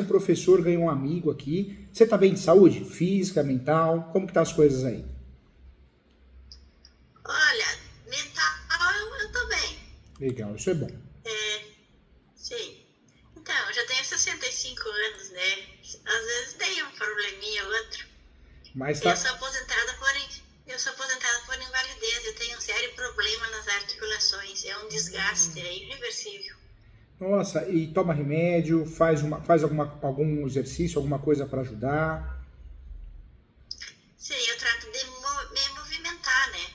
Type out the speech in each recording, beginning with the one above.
Um professor ganhou um amigo aqui. Você tá bem de saúde? Física, mental? Como que tá as coisas aí? Olha, mental eu tô bem. Legal, isso é bom. Sim. Então, eu já tenho 65 anos, né? Às vezes tem um probleminha ou outro. Mas Eu tá. sou aposentada por invalidez. Eu tenho um sério problema nas articulações. É um desgaste, é irreversível. Nossa, e toma remédio, algum exercício, alguma coisa para ajudar. Sim, eu trato de me movimentar, né?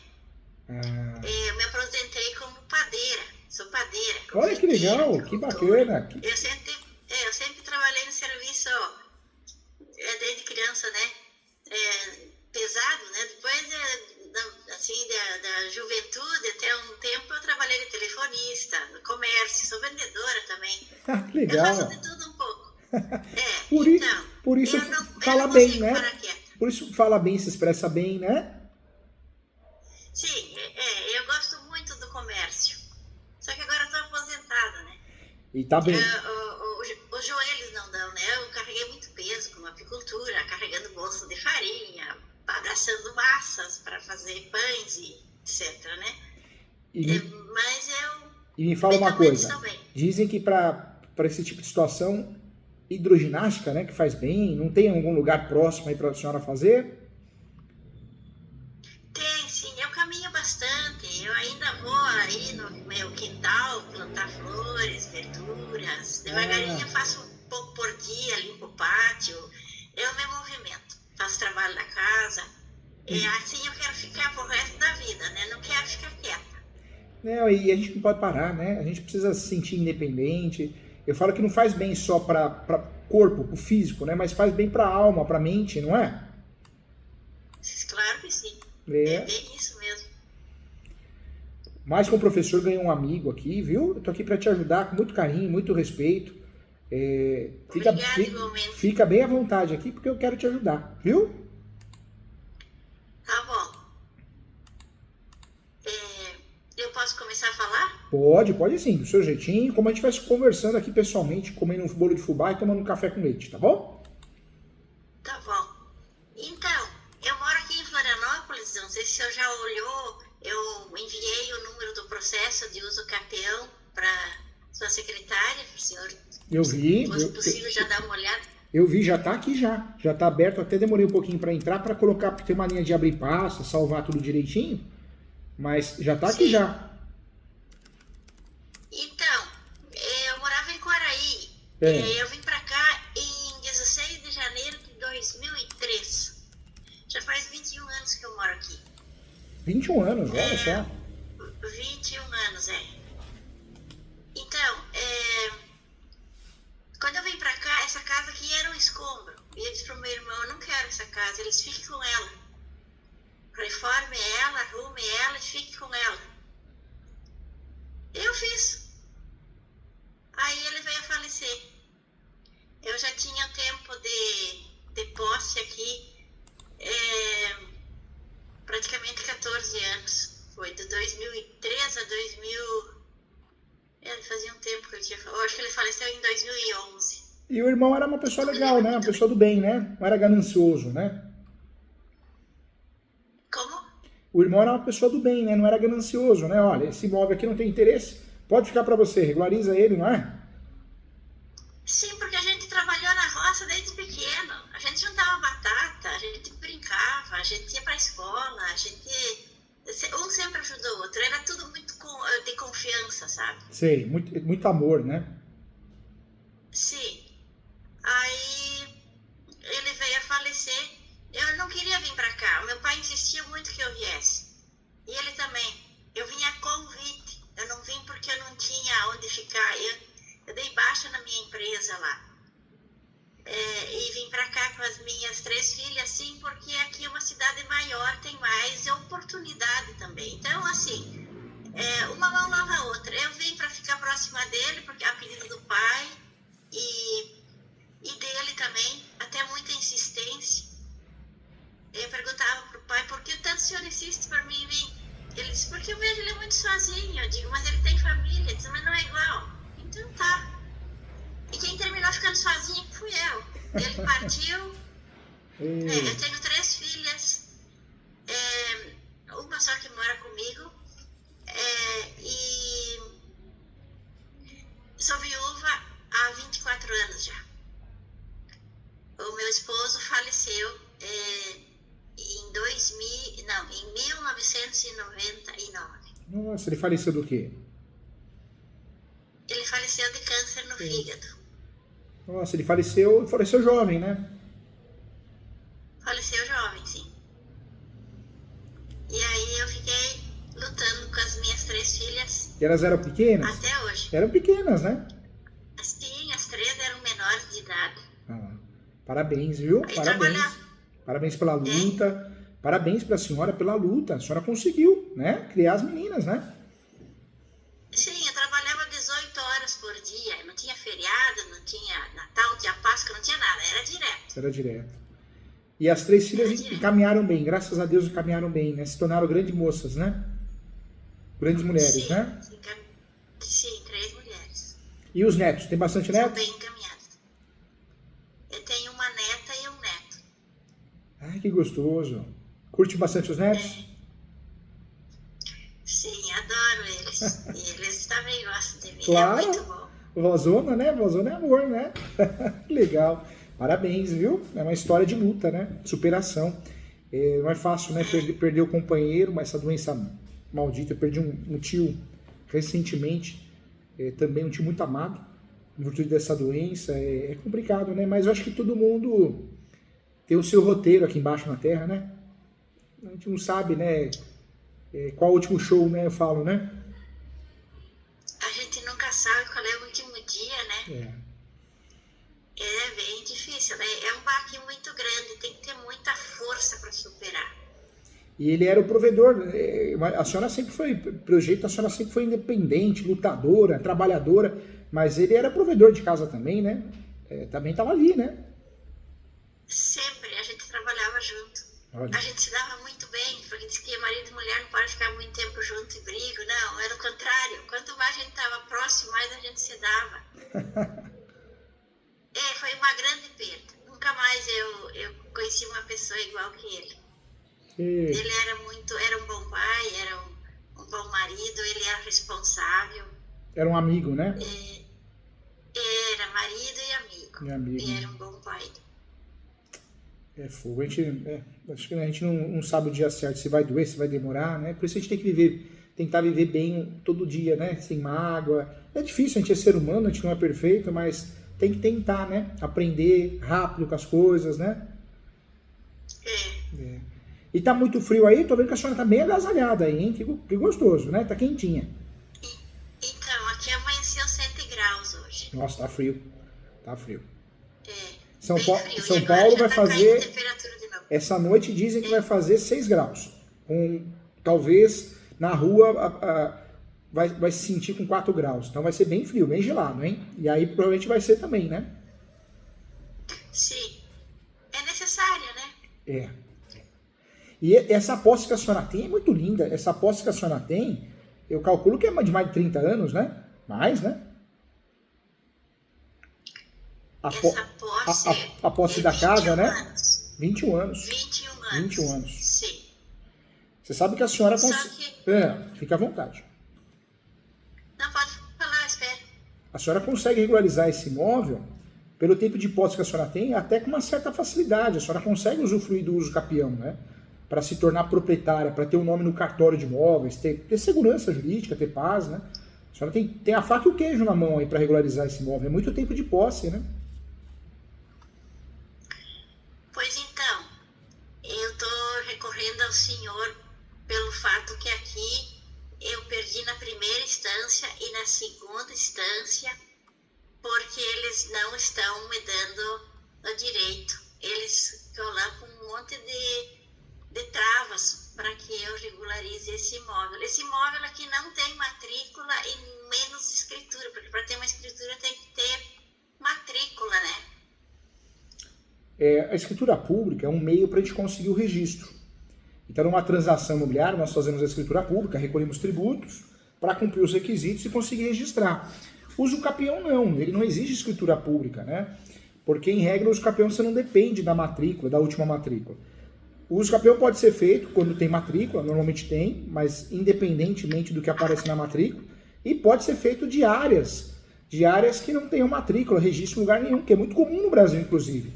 Ah, Eu me aposentei como padeira. Sou padeira, olha que confeiteira, legal, que agricultora. bacana. Eu sempre trabalhei no serviço desde criança, né? Pesado, né? Depois, assim, da juventude, até um tempo eu trabalhei de telefonista, no comércio, sou vendedora também. Que Eu faço de legal. tudo um pouco. Por, Então, por isso eu fala não bem, consigo né? parar quieta. Por isso fala bem, se expressa bem, né? Sim, eu gosto muito do comércio. Só que agora eu tô aposentada, né? E tá bem. Os joelhos não dão, né? Eu carreguei muito peso com apicultura, carregando bolsa de farinha, abraçando massas para fazer pães e etc, né? E me, Mas eu e me fala uma mentalmente coisa. estou bem. Dizem que para esse tipo de situação, hidroginástica, né, que faz bem, não tem algum lugar próximo aí para a senhora fazer? Tem, sim, eu caminho bastante. Eu ainda vou aí no meu quintal plantar flores, verduras. Devagarinho Ah, eu faço um pouco por dia, limpo o pátio. Eu me movimento, faço trabalho da casa. E e, assim eu quero ficar pro resto da vida, né? Não quero ficar quieta. né, e a gente não pode parar, né? A gente precisa se sentir independente. Eu falo que não faz bem só para corpo, para o físico, né? Mas faz bem para a alma, para a mente, não é? Claro que sim. É É. bem isso mesmo. Mais que um professor ganhou um amigo aqui, viu? Eu tô aqui para te ajudar com muito carinho, muito respeito. Obrigada igualmente. Fica bem à vontade aqui porque eu quero te ajudar, viu? Tá bom. É, eu posso começar a falar? Pode sim, do seu jeitinho, como a gente vai se conversando aqui pessoalmente, comendo um bolo de fubá e tomando um café com leite, tá bom? Tá bom. Então, eu moro aqui em Florianópolis, não sei se o senhor já olhou, eu enviei o número do processo de uso capião para sua secretária, para o senhor, Eu se vi, fosse possível, já dar uma olhada. eu vi, já tá aqui já. Já tá aberto, até demorei um pouquinho para entrar, para colocar, porque tem uma linha de abrir pasta, salvar tudo direitinho, mas já tá aqui Sim. já. Então, eu morava em Quaraí. É, Eu vim para cá em 16 de janeiro de 2003. Já faz 21 anos que eu moro aqui. 21 anos, olha É, só. 21 anos, é. Então, quando eu vim pra cá, essa casa aqui era um escombro. E eu disse pro meu irmão, eu não quero essa casa, eles fiquem com ela. Reforme ela, arrume ela e fique com ela. Eu fiz. Aí ele veio a falecer. Eu já tinha tempo de posse aqui, praticamente 14 anos. Foi de 2003 a 2000. Fazia um tempo que eu tinha. Eu acho que ele faleceu em 2011. E o irmão era uma pessoa Não me legal, lembro né? Uma muito bem. pessoa do bem, né? Não era ganancioso, né? Como? O irmão era uma pessoa do bem, né? Não era ganancioso, né? Olha, esse imóvel aqui não tem interesse, pode ficar para você, regulariza ele, não é? Sim, porque a gente trabalhou na roça desde pequeno. A gente juntava batata, a gente brincava, a gente ia para a escola, a gente. Um sempre ajudou o outro. Era tudo muito de confiança, sabe? Sei, muito amor, né? Sim. Aí ele veio a falecer. Eu não queria vir para cá. O meu pai insistia muito que eu viesse. E ele também. Eu vim a convite. Eu não vim porque eu não tinha onde ficar. Eu dei baixa na minha empresa lá. E vim para cá com as minhas 3 filhas, sim, porque aqui é uma cidade maior, tem mais oportunidade também. Então, assim, uma mão lava a outra. Eu vim para ficar próxima dele, porque é a pedido do pai, e dele também, até muita insistência. Eu perguntava pro pai, por que tanto o senhor insiste para mim vir? Ele disse, porque eu vejo ele muito sozinho. Eu digo, mas ele tem família. Ele disse, mas não é igual. Então tá. E quem terminou ficando sozinha fui Ele partiu. E... Eu tenho 3 filhas. Uma só que mora comigo. E sou viúva há 24 anos já. O meu esposo faleceu em 1999. Nossa, ele faleceu do quê? Ele faleceu de câncer no fígado. Nossa, ele faleceu jovem, né? Faleceu jovem, sim. E aí eu fiquei lutando com as minhas 3 filhas. E elas eram pequenas? Até hoje. Eram pequenas, né? Sim, as 3 eram menores de idade. Parabéns, viu? Aí Parabéns. Parabéns pela luta. Parabéns para a senhora pela luta. A senhora conseguiu, né? Criar as meninas, né? Sim, eu trabalhava 18 horas por dia. Não tinha feriado, não tinha Natal, não tinha Páscoa, não tinha nada. Era direto. Era direto. E as 3 filhas encaminharam bem. Graças a Deus encaminharam bem, né? Se tornaram grandes moças, né? Grandes mulheres, sim, né? Sim, 3 mulheres. E os netos? Tem bastante São netos? bem encaminhadas. Eu tenho uma neta e um neto. Ai, que gostoso. Curte bastante os netos? Sim, adoro eles. E eles também gostam de mim. Claro. É muito bom. Vozona, né? Vozona é amor, né? Legal. Parabéns, viu? É uma história de luta, né? Superação. Não é fácil, né? Perder o companheiro, mas essa doença maldita. Eu perdi um tio recentemente, também um tio muito amado, em virtude dessa doença. É complicado, né? Mas eu acho que todo mundo tem o seu roteiro aqui embaixo na Terra, né? A gente não sabe, né? Qual o último show, né? Eu falo, né? A gente nunca sabe qual é o último dia, né? É bem difícil, né? É um baque muito grande, tem que ter muita força para superar. E ele era o provedor. A senhora sempre foi, pelo jeito, a senhora sempre foi independente, lutadora, trabalhadora, mas ele era provedor de casa também, né? Também estava ali, né? Sempre, a gente trabalhava junto. Olha. A gente se dava muito bem, porque diz que marido e mulher não podem ficar muito tempo junto e brigam. Não, era o contrário. Quanto mais a gente estava próximo, mais a gente se dava. Foi uma grande perda. Nunca mais eu conheci uma pessoa igual que ele. Ele era um bom pai, era um bom marido, ele era responsável. Era um amigo, né? Era marido e amigo. E era um bom pai. É fogo. Acho que a gente não sabe o dia certo, se vai doer, se vai demorar, né? Por isso a gente tem que tentar viver bem todo dia, né? Sem mágoa. É difícil, a gente é ser humano, a gente não é perfeito, mas tem que tentar, né? Aprender rápido com as coisas, né? E tá muito frio aí, tô vendo que a senhora tá bem agasalhada aí, hein? Que gostoso, né? Tá quentinha. Então, aqui amanheceu 7 graus hoje. Nossa, tá frio. Tá frio. São Paulo vai fazer... Essa noite dizem que vai fazer 6 graus. Talvez na rua vai se sentir com 4 graus. Então vai ser bem frio, bem gelado, hein? E aí provavelmente vai ser também, né? Sim. É necessário, né? E essa posse que a senhora tem é muito linda. Essa posse que a senhora tem, eu calculo que é de mais de 30 anos, né? Mais, né? A posse da casa, né? Anos. 21 anos. 21 anos. Sim. Você sabe que a senhora consegue... fica à vontade. Não, pode falar, espera. A senhora consegue regularizar esse imóvel pelo tempo de posse que a senhora tem, até com uma certa facilidade. A senhora consegue usufruir do uso capião, né? Para se tornar proprietária, para ter um nome no cartório de imóveis, ter segurança jurídica, ter paz, né? A senhora tem a faca e o queijo na mão aí para regularizar esse imóvel. É muito tempo de posse, né? Pois então, eu estou recorrendo ao senhor pelo fato que aqui eu perdi na primeira instância e na segunda instância, porque eles não estão me dando o direito. Eles colocam um monte de travas para que eu regularize esse imóvel. Esse imóvel aqui não tem matrícula e menos escritura, porque para ter uma escritura tem que ter matrícula, né? A escritura pública é um meio para a gente conseguir o registro. Então, numa transação imobiliária, nós fazemos a escritura pública, recolhemos tributos para cumprir os requisitos e conseguir registrar. Uso capião não, ele não exige escritura pública, né? Porque, em regra, o uso campeão você não depende da matrícula, da última matrícula. O uso campeão pode ser feito quando tem matrícula, normalmente tem, mas independentemente do que aparece na matrícula, e pode ser feito de áreas que não tenham matrícula, registro em lugar nenhum, que é muito comum no Brasil, inclusive.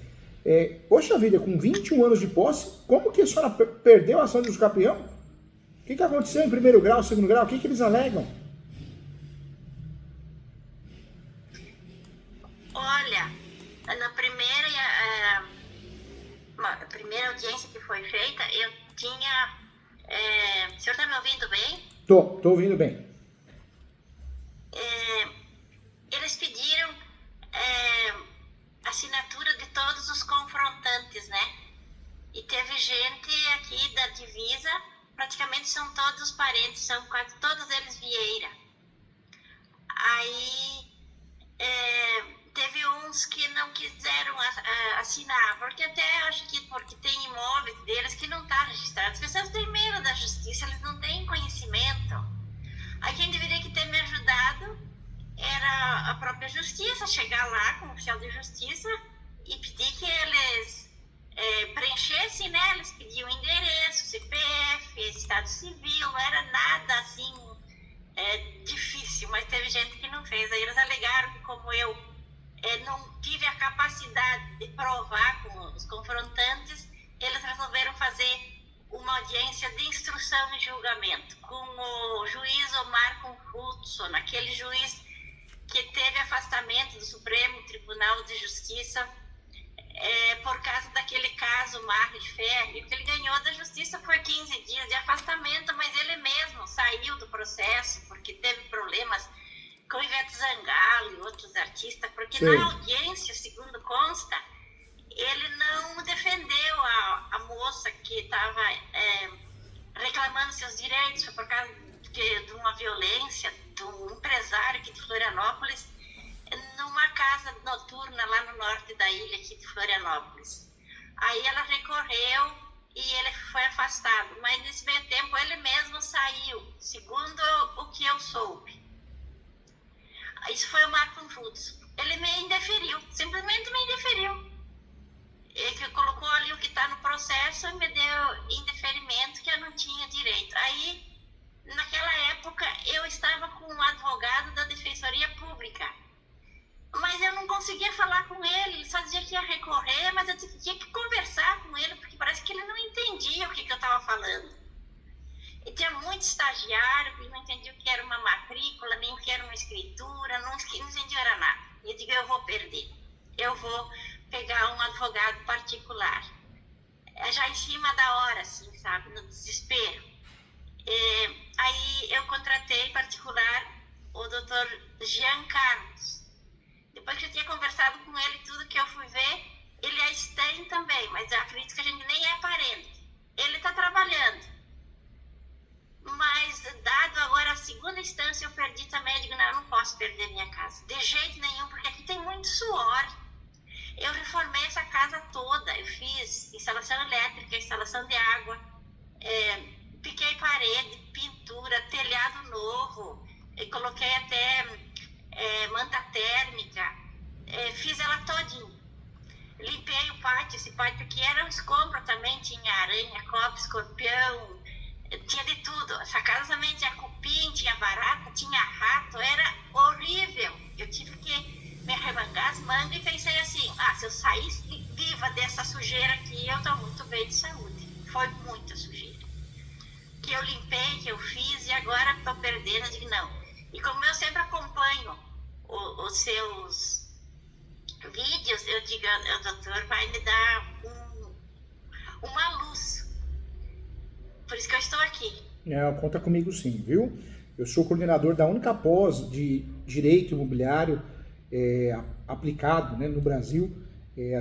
Poxa vida, com 21 anos de posse, como que a senhora perdeu a ação de uso campeão? O que aconteceu em primeiro grau, segundo grau? O que eles alegam? Olha, na primeira audiência que foi feita, eu tinha... o senhor está me ouvindo bem? Tô ouvindo bem. Eles pediram assinatura de todos os confrontantes, né? E teve gente aqui da divisa, praticamente são todos parentes, são quase todos eles Vieira. Aí teve uns que não quiseram assinar, porque até acho que porque tem imóveis deles que não está registrado. As pessoas têm medo da justiça, eles não têm conhecimento. Aí quem deveria que ter me ajudado era a própria justiça, chegar lá com o oficial de justiça e pedir que eles preenchessem, né? Eles pediam endereço, CPF, estado civil, não era nada assim difícil, mas teve gente que não fez. Aí eles alegaram que como eu não tive a capacidade de provar com os confrontantes, eles resolveram fazer uma audiência de instrução e julgamento com o juiz Omar Hudson, aquele juiz que teve afastamento do Supremo Tribunal de Justiça por causa daquele caso Marre de Ferro, que ele ganhou da justiça por 15 dias de afastamento, mas ele mesmo saiu do processo porque teve problemas com Ivete Sangalo e outros artistas, porque Sim. Na audiência, segundo consta, ele não defendeu a moça que estava reclamando seus direitos, foi por causa de uma violência de um empresário aqui de Florianópolis, numa casa noturna lá no norte da ilha aqui de Florianópolis. Aí ela recorreu e ele foi afastado, mas nesse meio tempo ele mesmo saiu, segundo o que eu soube. Isso foi o Marco Hudson. Ele me indeferiu, simplesmente me indeferiu. Ele colocou ali o que está no processo e me deu indeferimento que eu não tinha direito. Aí, naquela época, eu estava com um advogado da Defensoria Pública. Mas eu não conseguia falar com ele só dizia que ia recorrer, mas eu tinha que conversar com ele, porque parece que ele não entendia o que eu estava falando. E tinha muito estagiário que não entendia o que era uma matrícula, nem o que era uma escritura, não entendia era nada. E eu digo, eu vou perder, eu vou pegar um advogado particular. Já em cima da hora, assim, sabe, no desespero. Aí eu contratei particular o doutor Jean Carlos. Depois que eu tinha conversado com ele tudo que eu fui ver, ele é estranho também, mas eu acredito que a gente nem é parente. Ele está trabalhando. Mas, dado agora a segunda instância, eu perdi também. Eu digo, não, eu não posso perder minha casa. De jeito nenhum, porque aqui tem muito suor. Eu reformei essa casa toda. Eu fiz instalação elétrica, instalação de água, piquei parede, pintura, telhado novo. Eu coloquei até manta térmica. Fiz ela todinha. Limpei o pátio. Esse pátio aqui era um escombro também. Tinha aranha, cobra, escorpião. Tinha de tudo. Essa casa também tinha cupim, tinha barata, tinha rato, era horrível. Eu tive que me arremangar as mangas e pensei assim, se eu saísse viva dessa sujeira aqui, eu estou muito bem de saúde. Foi muita sujeira. Que eu limpei, que eu fiz e agora estou perdendo. Eu digo, não. E como eu sempre acompanho os seus vídeos, eu digo, o doutor vai me dar uma luz. Por isso que eu estou aqui. Conta comigo sim, viu? Eu sou coordenador da única pós de Direito Imobiliário aplicado, né, no Brasil.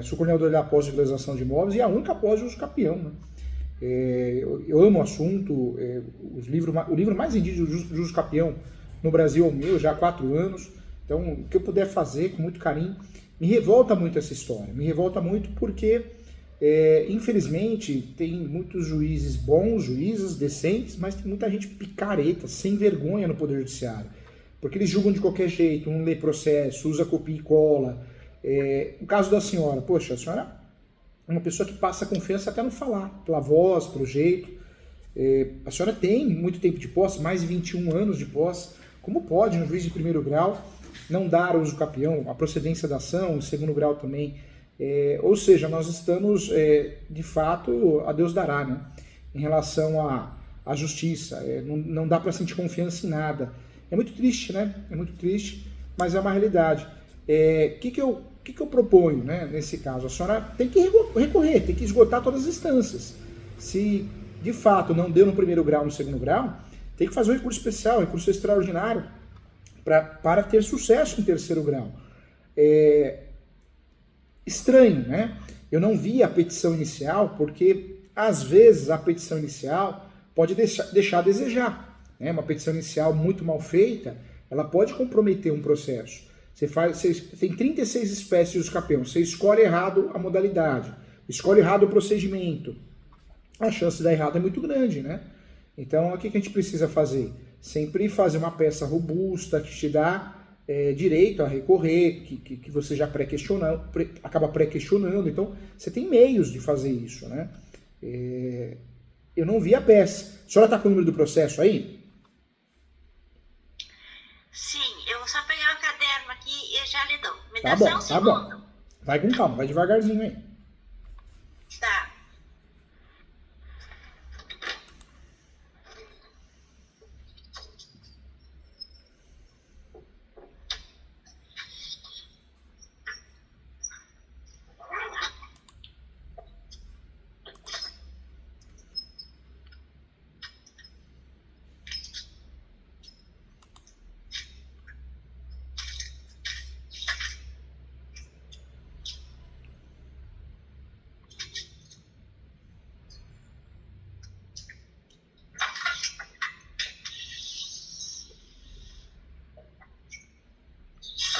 Sou coordenador da pós de legalização de imóveis e a única pós de uso campeão. Né? Eu amo o assunto. O livro mais vendido de uso campeão no Brasil é o meu, já há 4 anos. Então, o que eu puder fazer com muito carinho. Me revolta muito essa história. Me revolta muito porque... infelizmente tem muitos juízes bons, juízes decentes, mas tem muita gente picareta, sem vergonha no Poder Judiciário, porque eles julgam de qualquer jeito, não lê processo, usa copia e cola, O caso da senhora, poxa, a senhora é uma pessoa que passa confiança até no falar, pela voz, pelo jeito. A senhora tem muito tempo de posse, mais de 21 anos de posse. Como pode um juiz de primeiro grau não dar uso capião, a procedência da ação, em segundo grau também? Ou seja, nós estamos, de fato, a Deus dará, né? Em relação à justiça. Não dá para sentir confiança em nada. É muito triste, né? É muito triste, mas é uma realidade. O que eu proponho, né, nesse caso? A senhora tem que recorrer, tem que esgotar todas as instâncias. Se de fato não deu no primeiro grau, no segundo grau, tem que fazer um recurso especial, um recurso extraordinário, para ter sucesso em terceiro grau. Estranho, né? Eu não vi a petição inicial, porque às vezes a petição inicial pode deixar a desejar. Né? Uma petição inicial muito mal feita, ela pode comprometer um processo. Você tem 36 espécies de uso capião, você escolhe errado a modalidade, escolhe errado o procedimento. A chance de dar errado é muito grande, né? Então, o que a gente precisa fazer? Sempre fazer uma peça robusta, que te dá direito a recorrer, que você já acaba pré-questionando. Então, você tem meios de fazer isso, né? Eu não vi a peça. A senhora está com o número do processo aí? Sim, eu vou só pegar o caderno aqui e já lhe dou. Me Tá dá bom, só um tá segundo. bom. Vai com calma, vai devagarzinho aí. Tá.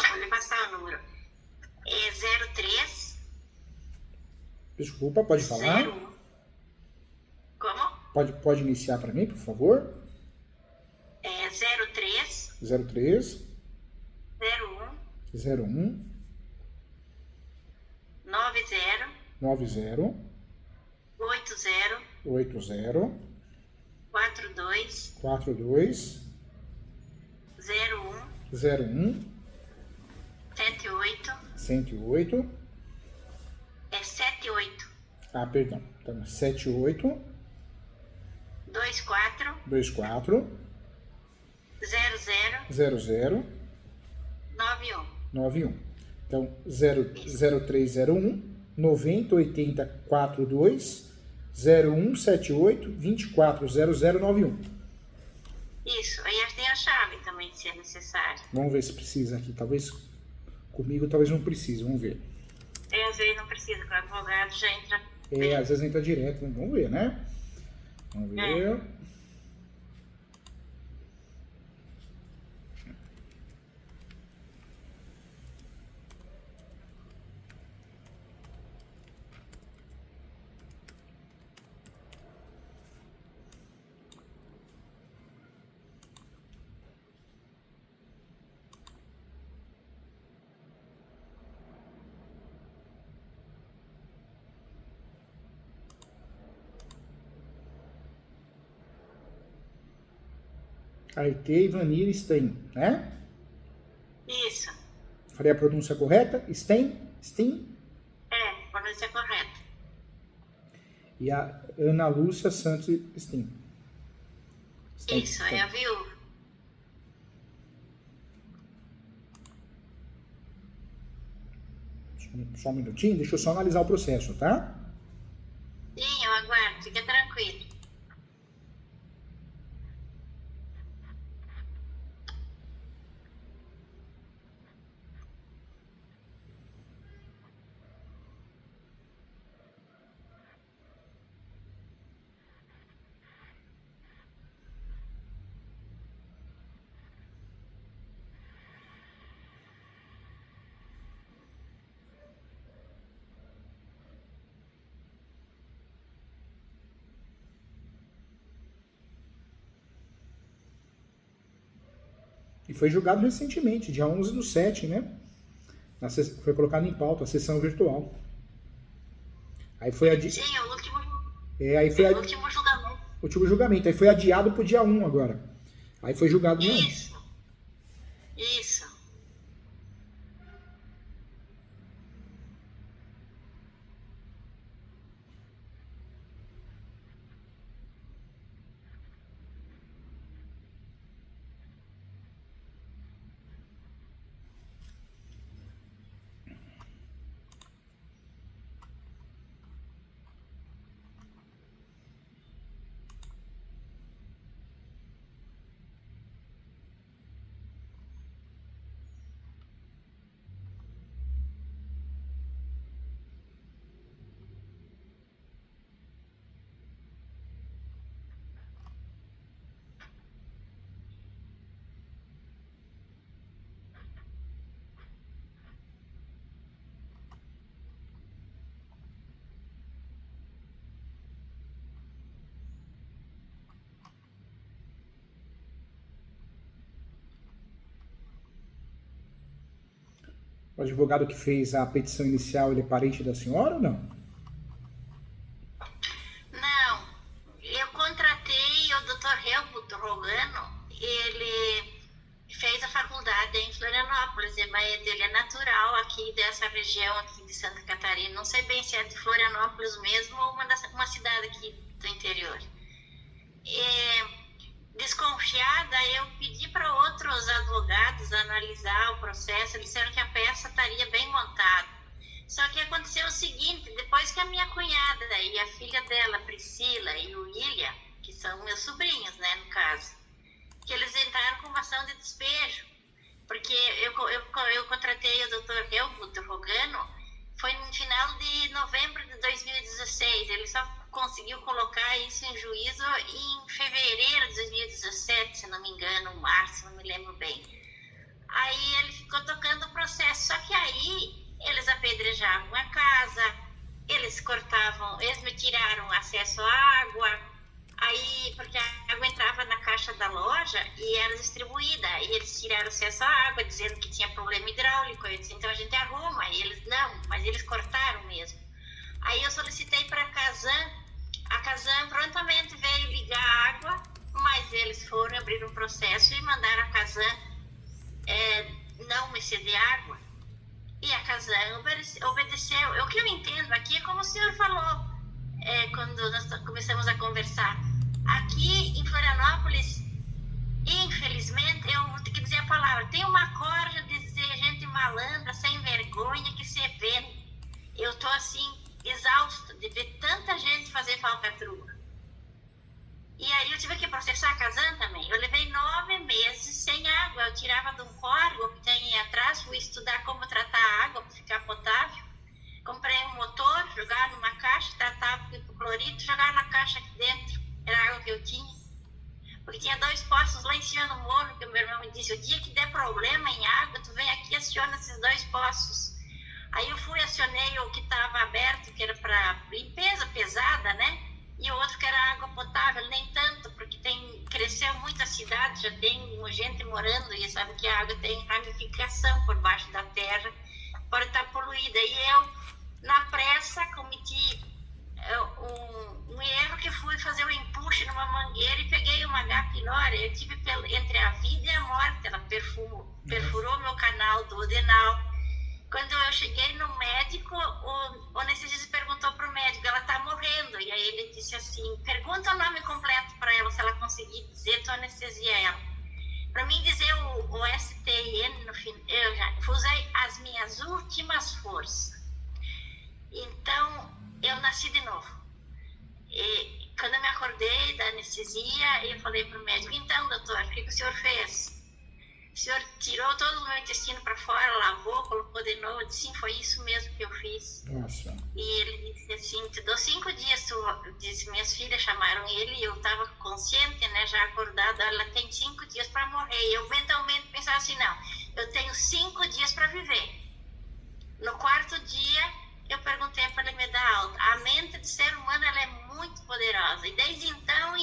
Vou lhe passar o número. É 03 Desculpa, pode falar? 01. Como? Pode iniciar para mim, por favor? É 03 03 01 01 90 90 80 80 42 42 01 01 78 108. é 78 Perdão. Então, 78 24 24 00 00 91. 91. Então, 0301 90 80 42 01 78 24 0091. Isso, aí tem a chave também, se é necessário. Vamos ver se precisa aqui. Talvez comigo, talvez não precise. Vamos ver. Às vezes não precisa, que o advogado já entra. Às vezes entra direto. Vamos ver, né? Vamos ver. Aite Ivanir Stein, né? Isso. Falei a pronúncia correta? Stein? Pronúncia correta. E a Ana Lúcia Santos Stein. Isso, é a viúva. Só um minutinho, deixa eu só analisar o processo, tá? Sim, eu aguardo, fica tranquilo. E foi julgado recentemente, dia 11/7, né? Foi colocado em pauta a sessão virtual. Aí foi Sim, o último, aí foi o último julgamento. último julgamento. Aí foi adiado pro dia 1 agora. Aí foi julgado no 1. Isso. O advogado que fez a petição inicial, ele é parente da senhora ou não? Não, eu contratei o Dr. Helmut Rogano, ele fez a faculdade em Florianópolis, mas ele é natural aqui dessa região aqui de Santa Catarina, não sei bem se é de Florianópolis mesmo ou uma cidade aqui do interior. Desconfiada, eu pedi para outros advogados analisar o processo, eles disseram que a peça estaria bem montada. Só que aconteceu o seguinte, depois que a minha cunhada e a filha dela, Priscila e o William, que são meus sobrinhos, né, no caso, que eles entraram com uma ação de despejo, porque eu contratei o Dr. Helmut Rogano, foi no final de novembro de 2016, ele só conseguiu colocar isso em juízo em fevereiro de 2017, se não me engano, março, não me lembro bem. Aí ele ficou tocando o processo, só que aí eles apedrejavam a casa, eles me tiraram acesso à água, aí, porque a água entrava na caixa da loja e era distribuída, e eles tiraram acesso à água, dizendo que tinha problema hidráulico, eu disse, então a gente arruma, e eles, não, mas eles cortaram mesmo. Aí eu solicitei para a Casan prontamente veio ligar a água, mas eles foram abrir um processo e mandaram a Casan não me ceder água. E a Casan obedeceu. O que eu entendo aqui é como o senhor falou, quando nós começamos a conversar. Aqui em Florianópolis, infelizmente, eu vou ter que dizer a palavra, tem uma corja de gente malandra, sem vergonha, que se vende. Eu tô assim, exausta de ver tanta gente fazer falcatrua. E aí eu tive que processar a Casan também. Eu levei 9 meses sem água. Eu tirava de um córrego que tem aí atrás, fui estudar como tratar a água para ficar potável. Comprei um motor, jogava numa caixa, tratava com hipoclorito, jogava na caixa aqui dentro. Era a água que eu tinha. Porque tinha 2 poços lá em cima no morro, que o meu irmão me disse, o dia que der problema em água, tu vem aqui e aciona esses 2 poços. Aí eu fui, acionei o que estava aberto, que era para limpeza pesada, né? E o outro que era água potável, nem tanto, porque cresceu muito a cidade, já tem gente morando e sabe que a água tem ramificação por baixo da terra, pode estar poluída. E eu, na pressa, cometi um erro que fui fazer um empuxo numa mangueira e peguei uma H. pylori. Eu tive entre a vida e a morte, ela perfurou meu canal duodenal. Quando eu cheguei no médico, o anestesista perguntou para o médico, ela está morrendo. E aí ele disse assim, pergunta o nome completo para ela, se ela conseguir dizer, tu anestesia ela. Para mim dizer o STIN, no fim, eu já usei as minhas últimas forças. Então, eu nasci de novo. E quando eu me acordei da anestesia, eu falei para o médico, então, doutor, o que o senhor fez? O senhor tirou todo o meu intestino para fora, lavou, colocou de novo. Eu disse, sim, foi isso mesmo que eu fiz. Nossa. E ele disse assim, te dou 5 dias, disse, minhas filhas chamaram ele e eu estava consciente, né, já acordada, ela tem 5 dias para morrer. E eu mentalmente pensava assim, não, eu tenho 5 dias para viver. No 4º dia, eu perguntei para ele me dar alta. A mente do ser humano, ela é muito poderosa. E desde então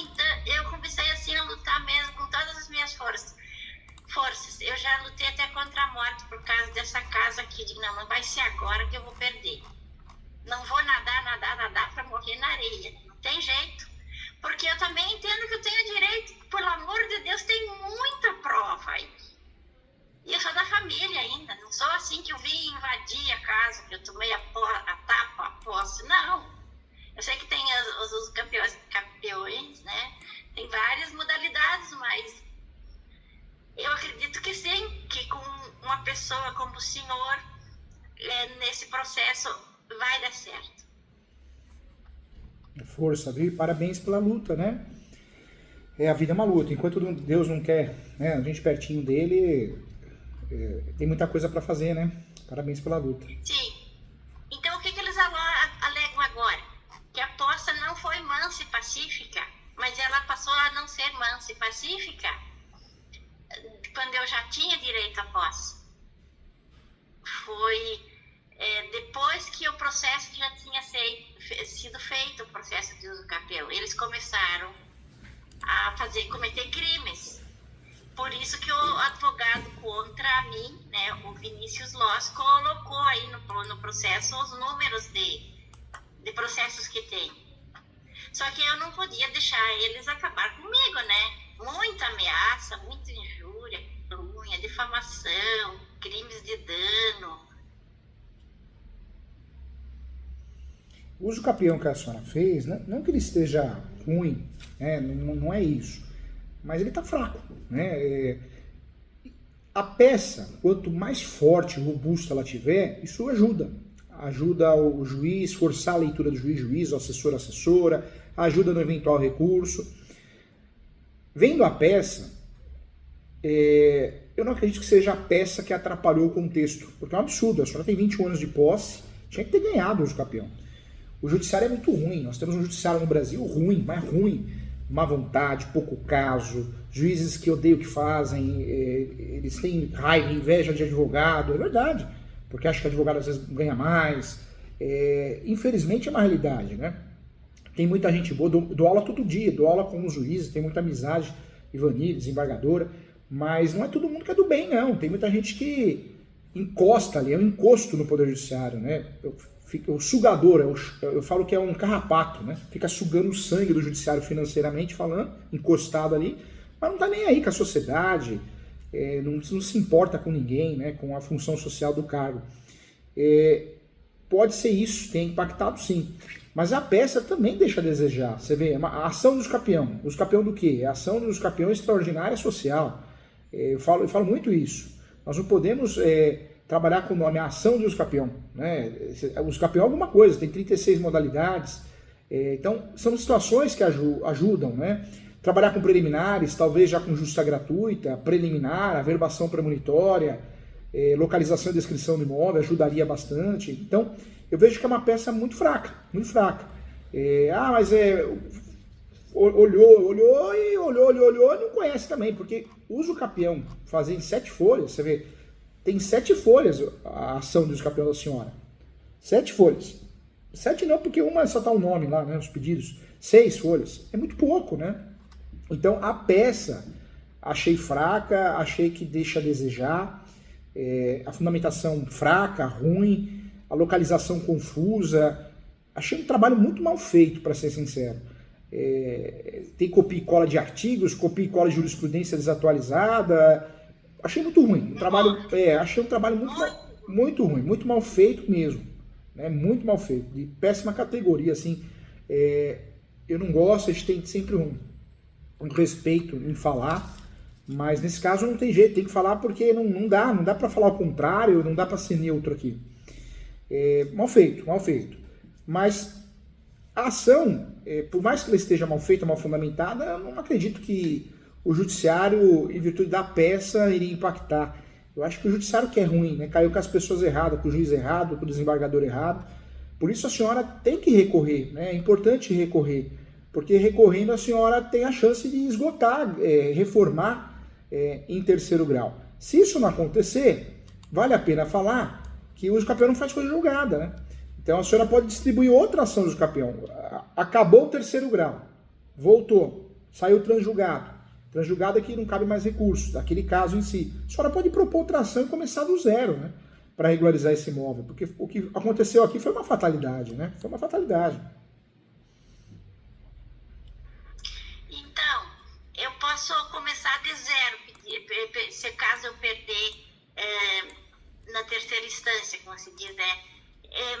eu comecei assim a lutar mesmo com todas as minhas forças. forças. Eu já lutei até contra a morte por causa dessa casa aqui. Digo, não vai ser agora que eu vou perder. Não vou nadar para morrer na areia. Não tem jeito. Porque eu também entendo que eu tenho direito. Pelo amor de Deus, tem muita prova aí. E eu sou da família ainda. Não sou assim que eu vim invadir a casa, que eu tomei a tapa, a posse. Não. Eu sei que tem os campeões, né? Tem várias modalidades, mas eu acredito que sim, que com uma pessoa como o senhor, nesse processo vai dar certo. Força, viu? Parabéns pela luta, né? A vida é uma luta. Enquanto Deus não quer, né, a gente pertinho dele, tem muita coisa para fazer, né? Parabéns pela luta. Sim. Então o que eles alegam agora? Que a posse não foi mansa e pacífica, mas ela passou a não ser mansa e pacífica quando eu já tinha direito à posse. Foi depois que o processo já tinha sido feito, o processo de uso capião. Eles começaram a cometer crimes. Por isso que o advogado contra mim, né, o Vinícius Loss, colocou aí no processo os números de processos que tem. Só que eu não podia deixar eles acabar comigo, né? Muita ameaça, muita injúria, calúnia, difamação, crimes de dano. O uso capião que a senhora fez, não que ele esteja ruim, né? Não é isso, mas ele está fraco, né? A peça, quanto mais forte e robusta ela tiver, isso ajuda o juiz, forçar a leitura do juiz, o assessor, assessora, ajuda no eventual recurso. Vendo a peça, eu não acredito que seja a peça que atrapalhou o contexto, porque é um absurdo, a senhora tem 21 anos de posse, tinha que ter ganhado o uso capião. O judiciário é muito ruim, nós temos um judiciário no Brasil ruim, mas ruim, má vontade, pouco caso, juízes que odeiam o que fazem, eles têm raiva, inveja de advogado, é verdade, porque acham que advogado às vezes ganha mais, infelizmente é uma realidade, né? Tem muita gente boa, dou aula todo dia, dou aula com os juízes, tem muita amizade, Ivani, desembargadora, mas não é todo mundo que é do bem, não, tem muita gente que encosta ali, é um encosto no Poder Judiciário, né? O sugador, eu falo que é um carrapato, né? Fica sugando o sangue do judiciário financeiramente falando, encostado ali, mas não tá nem aí com a sociedade, não se importa com ninguém, né? Com a função social do cargo. Pode ser isso, tem impactado sim, mas a peça também deixa a desejar. Você vê, a ação do usucapião. Usucapião do quê? É a ação do usucapião extraordinária social. Eu falo muito isso. Nós não podemos trabalhar com o nome a ação de usucapião, né? O usucapião é alguma coisa, tem 36 modalidades, então são situações que ajudam, né? Trabalhar com preliminares, talvez já com justiça gratuita, preliminar, averbação premonitória, localização e descrição do imóvel ajudaria bastante. Então eu vejo que é uma peça muito fraca, muito fraca. Mas olhou e não conhece também, porque usa o capião fazer em 7 folhas, você vê, tem 7 folhas a ação do usucapião da senhora. 7 folhas. 7 não, porque uma só tá o nome lá, né, os pedidos. 6 folhas. É muito pouco, né? Então a peça achei fraca, achei que deixa a desejar, a fundamentação fraca, ruim, a localização confusa. Achei um trabalho muito mal feito, para ser sincero. Tem copia e cola de artigos, copia e cola de jurisprudência desatualizada. Achei muito ruim. Achei um trabalho muito ruim, muito mal feito mesmo. Né? Muito mal feito, de péssima categoria. Assim, eu não gosto, a gente tem sempre um respeito em falar, mas nesse caso não tem jeito, tem que falar porque não dá para falar o contrário, não dá para ser neutro aqui. Mal feito. Mas a ação, por mais que ela esteja mal feita, mal fundamentada, eu não acredito que o judiciário, em virtude da peça, iria impactar. Eu acho que o judiciário que é ruim, né? Caiu com as pessoas erradas, com o juiz errado, com o desembargador errado. Por isso a senhora tem que recorrer, né? É importante recorrer, porque recorrendo a senhora tem a chance de esgotar, reformar em 3º grau. Se isso não acontecer, vale a pena falar que o usucapião não faz coisa julgada, né? Então a senhora pode distribuir outra ação do usucapião. Acabou o 3º grau, voltou, saiu transjulgado. Transjugado é que não cabe mais recurso, daquele caso em si. A senhora pode propor tração e começar do zero, né? Para regularizar esse imóvel. Porque o que aconteceu aqui foi uma fatalidade, né? Foi uma fatalidade. Então, eu posso começar de zero, se caso eu perder na terceira instância, como se diz, né?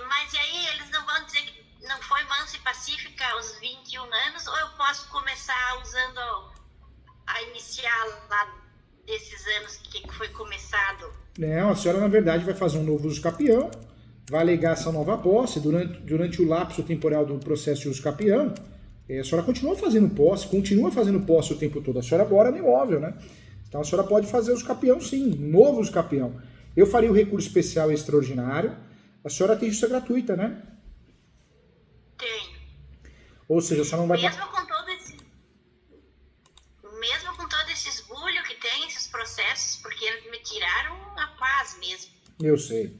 Mas e aí eles não vão dizer que não foi manso e pacífica aos 21 anos, ou eu posso começar usando a inicial lá desses anos que foi começado? Não, a senhora na verdade vai fazer um novo uso capião, vai alegar essa nova posse durante o lapso temporal do processo de uso capião. A senhora continua fazendo posse o tempo todo. A senhora mora no imóvel, né? Então a senhora pode fazer uso capião sim, novo uso capião. Eu faria o recurso especial e extraordinário. A senhora tem justiça gratuita, né? Tenho. Ou seja, a senhora não vai... Mesmo com todo esse esbulho que tem, esses processos, porque eles me tiraram a paz mesmo. Eu sei.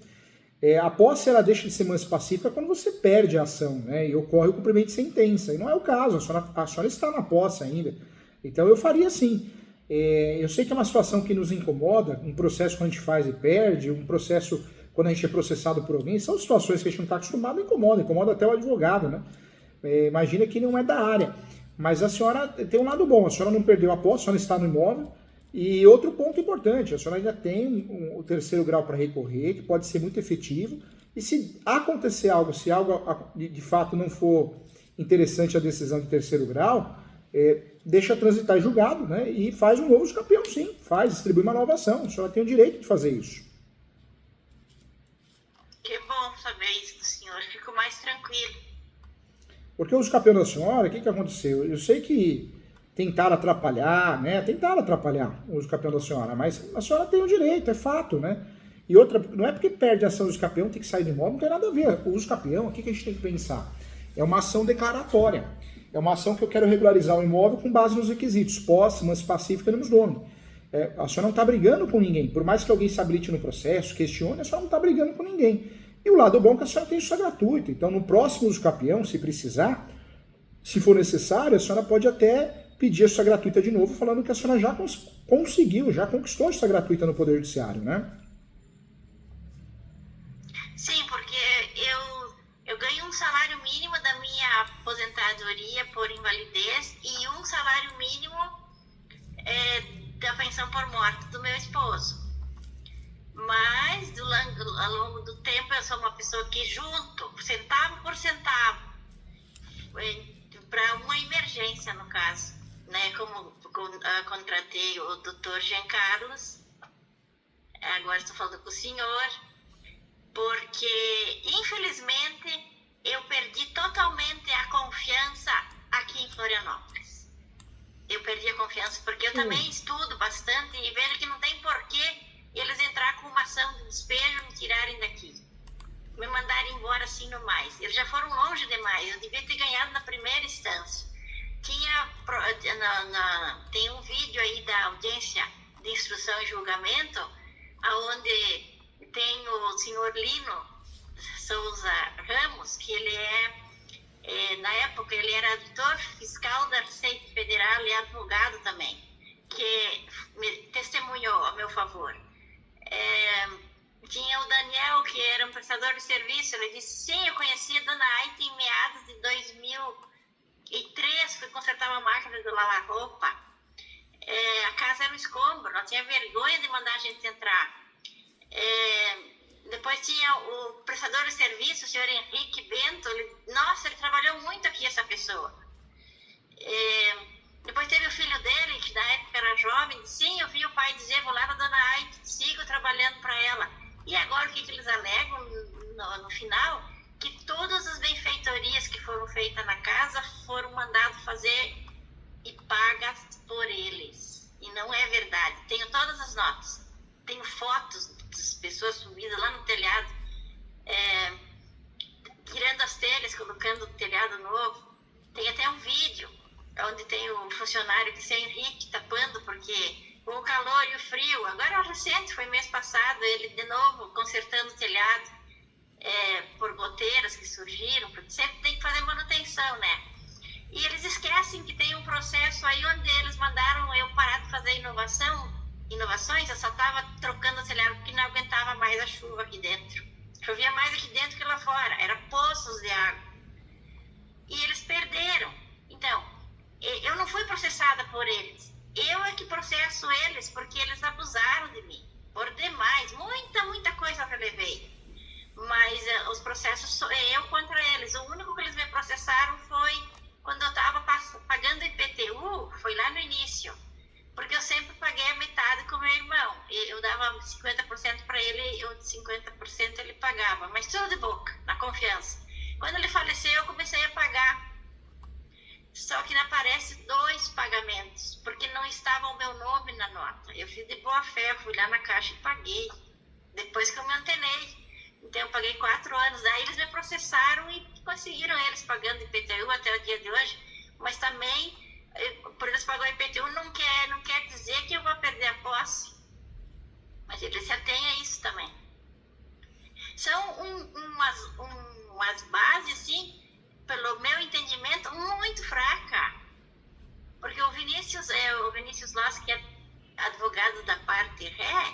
A posse ela deixa de ser mansa e pacífica quando você perde a ação, né? E ocorre o cumprimento de sentença. E não é o caso, a senhora está na posse ainda. Então eu faria assim. Eu sei que é uma situação que nos incomoda, um processo quando a gente faz e perde, um processo quando a gente é processado por alguém, são situações que a gente não está acostumado, incomoda até o advogado, né? Imagina que não é da área. Mas a senhora tem um lado bom, a senhora não perdeu a posse, a senhora está no imóvel. E outro ponto importante, a senhora ainda tem o terceiro grau para recorrer, que pode ser muito efetivo. E se acontecer algo, se algo de fato não for interessante a decisão de terceiro grau, deixa transitar julgado, né? E faz um novo campeão, sim. Distribui uma nova ação. A senhora tem o direito de fazer isso. Que bom saber isso do senhor. Fico mais tranquilo. Porque o uso campeão da senhora, o que aconteceu? Eu sei que tentaram atrapalhar, né? Tentaram atrapalhar o uso campeão da senhora, mas a senhora tem o direito, é fato, né? E outra, não é porque perde a ação do uso campeão, tem que sair do imóvel, não tem nada a ver. O uso campeão, o que a gente tem que pensar? É uma ação declaratória. É uma ação que eu quero regularizar o imóvel com base nos requisitos, posse, mansa e pacífica e nos nomes. A senhora não está brigando com ninguém. Por mais que alguém se habilite no processo, questione, a senhora não está brigando com ninguém. E o lado bom é que a senhora tem justiça gratuita. Então, no próximo uso campeão, se precisar, se for necessário, a senhora pode até pedir a justiça gratuita de novo, falando que a senhora já conseguiu, já conquistou a justiça gratuita no Poder Judiciário, né? Sim, porque eu ganho um salário mínimo da minha aposentadoria por invalidez e um salário mínimo da pensão por morte do meu esposo. Mas, ao longo do tempo, eu sou uma pessoa que junto, centavo por centavo, para uma emergência, no caso, né? Como contratei o Dr. Jean Carlos, agora estou falando com o senhor, porque, infelizmente, eu perdi totalmente a confiança aqui em Florianópolis. Eu perdi a confiança porque eu também estudo bastante e vejo que não tem porquê eles entrar com uma ação de despejo e me tirarem daqui. Me mandarem embora assim no mais. Eles já foram longe demais. Eu devia ter ganhado na primeira instância. Tem um vídeo aí da audiência de instrução e julgamento, onde tem o senhor Lino Souza Ramos, que ele na época, ele era auditor fiscal da Receita Federal e advogado também, que me testemunhou a meu favor. Tinha o Daniel, que era um prestador de serviço. Ele disse: sim, eu conheci a dona Aita em meados de 2003, fui consertar uma máquina de lavar roupa. A casa era um escombro, ela tinha vergonha de mandar a gente entrar. Depois tinha o prestador de serviço, o senhor Henrique Bento. Ele trabalhou muito aqui, essa pessoa. Depois teve o filho dele, que na época era jovem. Sim, eu vi o pai dizer: vou lá na dona Aita, sigo trabalhando para ela. E agora o que eles alegam no final? Que todas as benfeitorias que foram feitas na casa foram mandadas fazer e pagas por eles. E não é verdade. Tenho todas as notas. Tenho fotos das pessoas subidas lá no telhado, tirando as telhas, colocando o telhado novo. Tem até um vídeo onde tem o funcionário que é Henrique tapando, porque com o calor e o frio, agora recente, foi mês passado, ele de novo consertando o telhado por goteiras que surgiram, porque sempre tem que fazer manutenção, né? E eles esquecem que tem um processo aí onde eles mandaram eu parar de fazer inovações, eu só estava trocando o telhado porque não aguentava mais a chuva aqui dentro. Chovia mais aqui dentro que lá fora, era poços de água. E eles perderam. Então, eu não fui processada por eles. Eu é que processo eles porque eles abusaram de mim. Por demais, muita coisa eu levei. Mas os processos sou eu contra eles. O único que eles me processaram foi quando eu estava pagando IPTU, foi lá no início. Porque eu sempre paguei a metade com meu irmão. Eu dava 50% para ele, eu 50% ele pagava. Mas tudo de boca, na confiança. Quando ele faleceu, eu comecei a pagar. Só que não aparece 2 pagamentos, porque não estava o meu nome na nota. Eu fiz de boa fé, fui lá na caixa e paguei. Depois que eu me antenei. Então eu paguei 4 anos. Aí eles me processaram e conseguiram eles pagando IPTU até o dia de hoje. Mas também, por eles pagarem IPTU, não quer dizer que eu vou perder a posse. Mas eles se atêm a isso também. São umas bases, assim, pelo meu entendimento, muito fraca. Porque o Vinícius Loss, que é advogado da parte ré,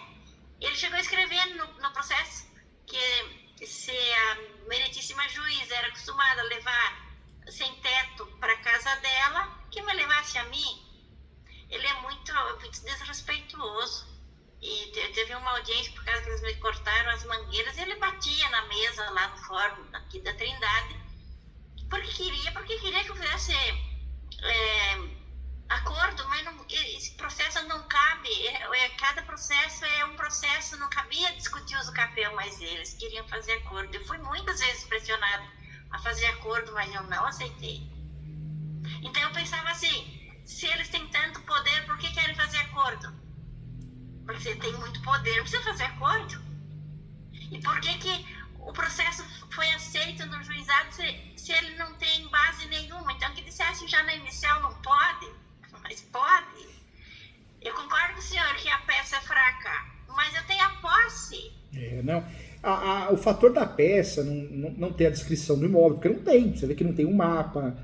ele chegou a escrever no processo que se a meritíssima juíza era acostumada a levar sem teto para casa dela, que me levasse a mim. Ele é muito desrespeituoso. E teve uma audiência por causa que eles me cortaram as mangueiras, e ele batia na mesa lá no fórum aqui da Trindade, porque queria que eu fizesse acordo, mas não, esse processo não cabe. Cada processo é um processo, não cabia discutir uso capel, mas eles queriam fazer acordo. Eu fui muitas vezes pressionada a fazer acordo, mas eu não aceitei. Então eu pensava assim, se eles têm tanto poder, por que querem fazer acordo? Porque você tem muito poder, não precisa fazer acordo. E por que o processo foi aceito no juizado se ele não tem base nenhuma? Então, que dissesse já na inicial não pode, mas pode. Eu concordo com o senhor que a peça é fraca, mas eu tenho a posse. Não. O fator da peça não ter a descrição do imóvel, porque não tem. Você vê que não tem um mapa,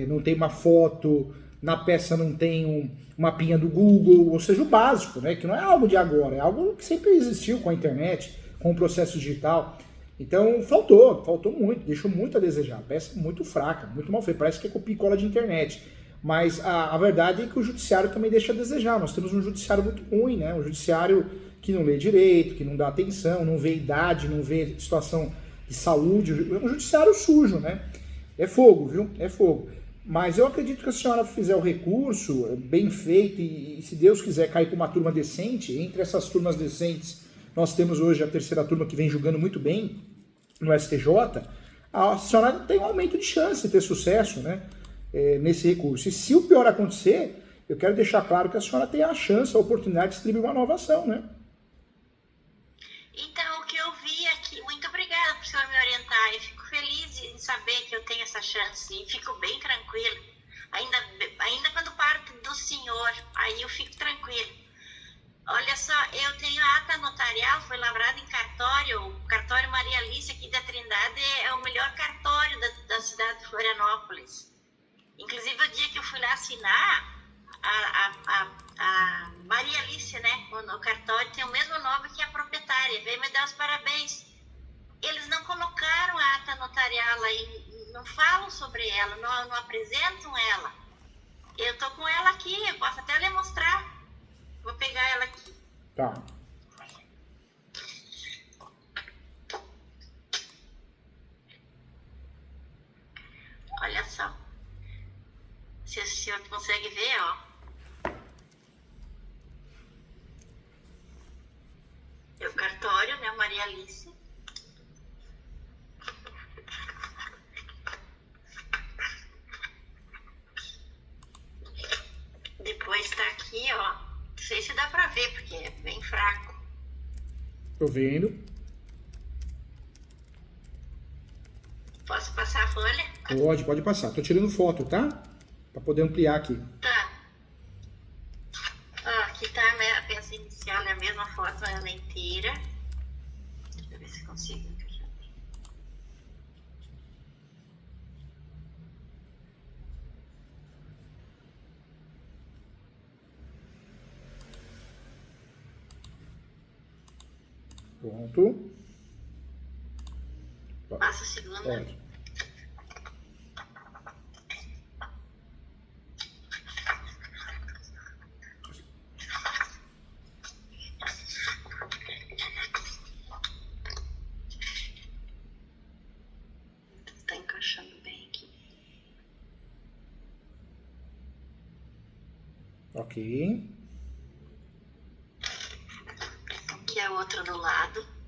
não tem uma foto, na peça não tem um mapinha do Google, ou seja, o básico, né? Que não é algo de agora, é algo que sempre existiu com a internet, com o processo digital. Então faltou muito, deixou muito a desejar. A peça é muito fraca, muito mal feita, parece que é copia e cola de internet. Mas a verdade é que o judiciário também deixa a desejar. Nós temos um judiciário muito ruim, né? Um judiciário que não lê direito, que não dá atenção, não vê idade, não vê situação de saúde. É um judiciário sujo, né? É fogo, viu? É fogo. Mas eu acredito que a senhora fizer o recurso bem feito e se Deus quiser cair com uma turma decente, entre essas turmas decentes, nós temos hoje a terceira turma que vem julgando muito bem no STJ, a senhora tem um aumento de chance de ter sucesso, né, nesse recurso. E se o pior acontecer, eu quero deixar claro que a senhora tem a chance, a oportunidade de distribuir uma nova ação, né? Então, o que eu vi aqui, muito obrigada por o senhor me orientar. Eu fico feliz em saber que eu tenho essa chance e fico bem tranquilo. Ainda quando parte do senhor, aí eu fico tranquilo. Olha só, eu tenho a ata notarial, foi lavrada em cartório, o cartório Maria Alice aqui da Trindade é o melhor cartório da cidade de Florianópolis. Inclusive, o dia que eu fui lá assinar, a Maria Alice, né, o cartório tem o mesmo nome que a proprietária, veio me dar os parabéns. Eles não colocaram a ata notarial aí, não falam sobre ela, não apresentam ela. Eu tô com ela aqui, eu posso até lhe mostrar. Vou pegar ela aqui. Tá. Olha só. Se o senhor consegue ver, ó. É o cartório, né, Maria Alice. Depois tá aqui, ó. Não sei se dá pra ver, porque é bem fraco. Tô vendo. Posso passar a folha? Pode passar. Tô tirando foto, tá? Pra poder ampliar aqui. Tá. Ó, aqui tá a peça inicial, é a mesma foto, ela inteira. Deixa eu ver se consigo. Pronto. Passa a segunda. Pode. Tá encaixando bem aqui. Ok. Aqui é outra do lado.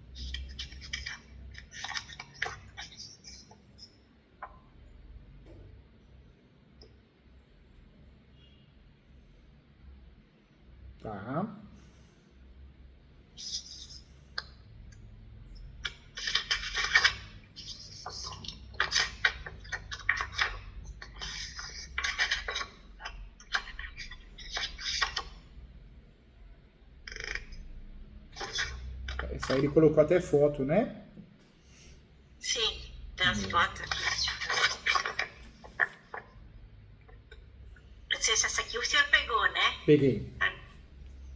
Tá. Essa aí ele colocou até foto, né? Sim, tem as fotos aqui. Não sei se essa aqui o senhor pegou, né? Peguei.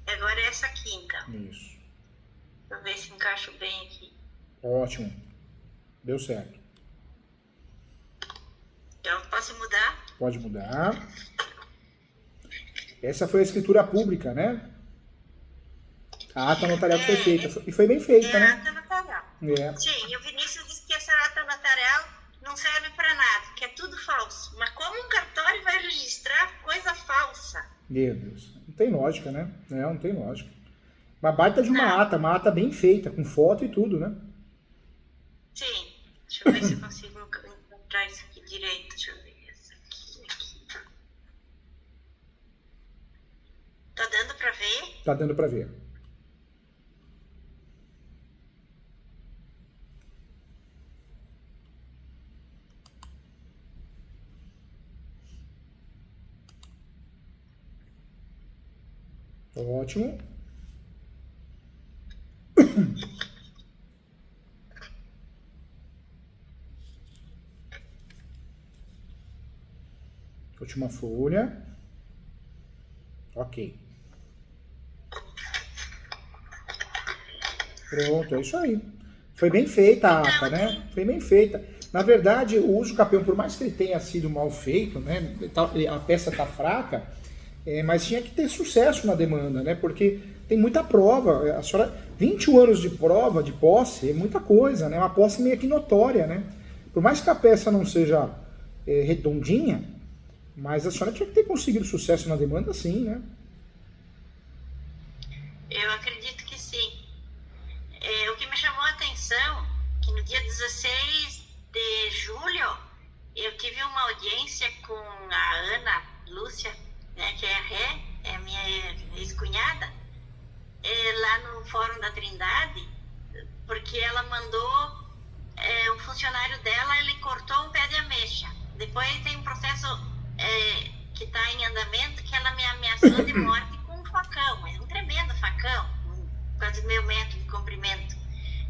Agora é essa aqui, então. Isso. Deixa eu ver se encaixo bem aqui. Ótimo. Deu certo. Então, posso mudar? Pode mudar. Essa foi a escritura pública, né? A ata notarial que foi feita. E foi bem feita, É a né? ata notarial. É. Sim, e o Vinícius disse que essa ata notarial não serve para nada, que é tudo falso. Mas como um cartório vai registrar coisa falsa? Meu Deus. Não tem lógica, né? Não tem lógica. Uma baita de uma ata bem feita, com foto e tudo, né? Sim. Deixa eu ver se eu consigo encontrar isso aqui direito. Deixa eu ver. Essa aqui. Tá dando para ver? Tá dando pra ver. Ótimo. Última folha. Ok. Pronto, é isso aí. Foi bem feita a ata, né? Foi bem feita. Na verdade, o uso capião, por mais que ele tenha sido mal feito, né? A peça tá fraca, mas tinha que ter sucesso na demanda, né? Porque tem muita prova. A senhora, 21 anos de prova, de posse, é muita coisa, né? Uma posse meio que notória, né? Por mais que a peça não seja redondinha, mas a senhora tinha que ter conseguido sucesso na demanda, sim, né? Eu acredito que sim. O que me chamou a atenção, que no dia 16 de julho, eu tive uma audiência com a Ana Lúcia, né, que é a Ré, é a minha ex-cunhada, lá no Fórum da Trindade, porque ela mandou um funcionário dela, ele cortou um pé de ameixa. Depois tem um processo que está em andamento, que ela me ameaçou de morte com um facão, mas um tremendo facão, quase meio metro de comprimento.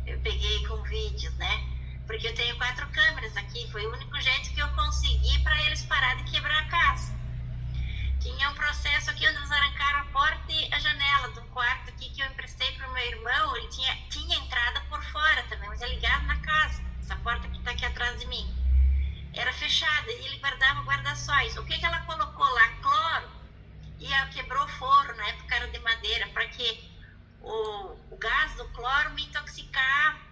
Eu peguei com vídeos, né? Porque eu tenho 4 câmeras aqui, foi o único jeito que eu consegui para eles parar de quebrar a casa. Tinha um processo aqui onde eles arrancaram a porta e a janela do quarto aqui que eu emprestei para o meu irmão. Ele tinha entrada por fora também, mas é ligado na casa. Essa porta que está aqui atrás de mim era fechada e ele guardava guarda-sóis. O que ela colocou lá? Cloro. E ela quebrou o forro, na época era de madeira, para que o gás do cloro me intoxicasse.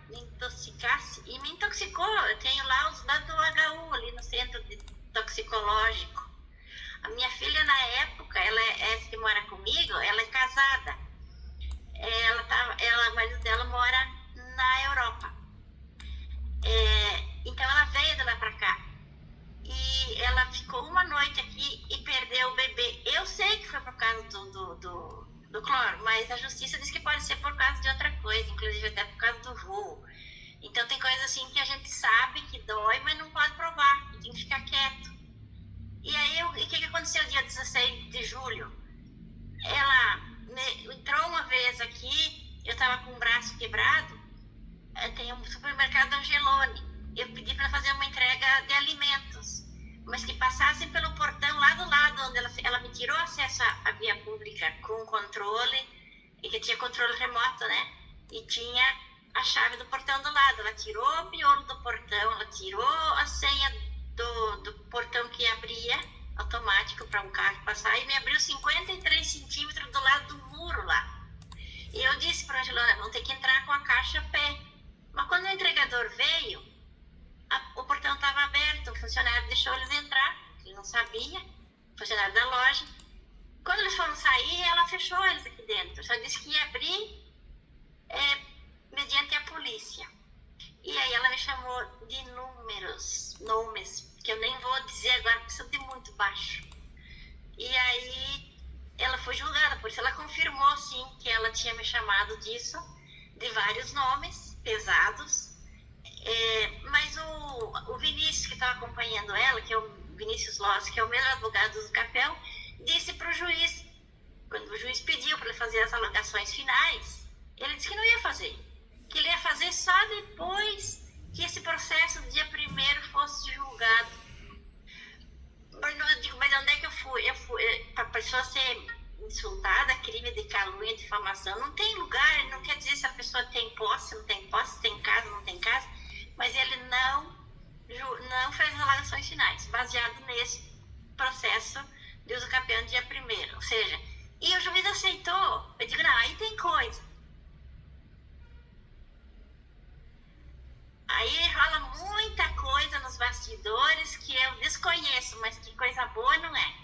E me intoxicou. Eu tenho lá os dados do HU ali no centro toxicológico. A minha filha, na época, essa que mora comigo, ela é casada. O marido dela mora na Europa. Então, ela veio de lá pra cá. E ela ficou uma noite aqui e perdeu o bebê. Eu sei que foi por causa do cloro, mas a justiça diz que pode ser por causa de outra coisa, inclusive até por causa do voo. Então, tem coisas assim que a gente sabe que dói, mas não pode provar. Tem que ficar quieto. E aí, o que aconteceu dia 16 de julho? Ela entrou uma vez aqui, eu estava com o braço quebrado, tem um supermercado Angelone. Eu pedi para fazer uma entrega de alimentos, mas que passassem pelo portão lá do lado, onde ela me tirou acesso à via pública com controle, e que tinha controle remoto, né? E tinha a chave do portão do lado, ela tirou o miolo do portão, ela tirou a senha do portão que abria automático para um carro passar e me abriu 53 centímetros do lado do muro lá. E eu disse para a Angelona, vão ter que entrar com a caixa a pé. Mas quando o entregador veio, o portão estava aberto, o funcionário deixou eles entrar, ele não sabia, o funcionário da loja. Quando eles foram sair, ela fechou eles aqui dentro, só disse que ia abrir mediante a polícia. E aí ela me chamou de nomes, que eu nem vou dizer agora, porque são de muito baixo. E aí ela foi julgada, por isso ela confirmou, sim, que ela tinha me chamado disso, de vários nomes pesados. Mas o Vinícius, que estava acompanhando ela, que é o Vinícius Loss, que é o mesmo advogado do Capel, disse para o juiz, quando o juiz pediu para ele fazer as alegações finais, ele disse que não ia fazer, que ele ia fazer só depois que esse processo do dia 1º fosse julgado. Eu digo, mas onde é que eu fui? Para a pessoa ser insultada, crime de calúnia, difamação, não tem lugar, não quer dizer se a pessoa tem posse, não tem posse, tem casa, não tem casa, mas ele não fez as alegações finais, baseado nesse processo de uso capião dia 1º, ou seja, e o juiz aceitou. Eu digo, não, aí tem coisa. Aí rola muita coisa nos bastidores que eu desconheço, mas que coisa boa não é.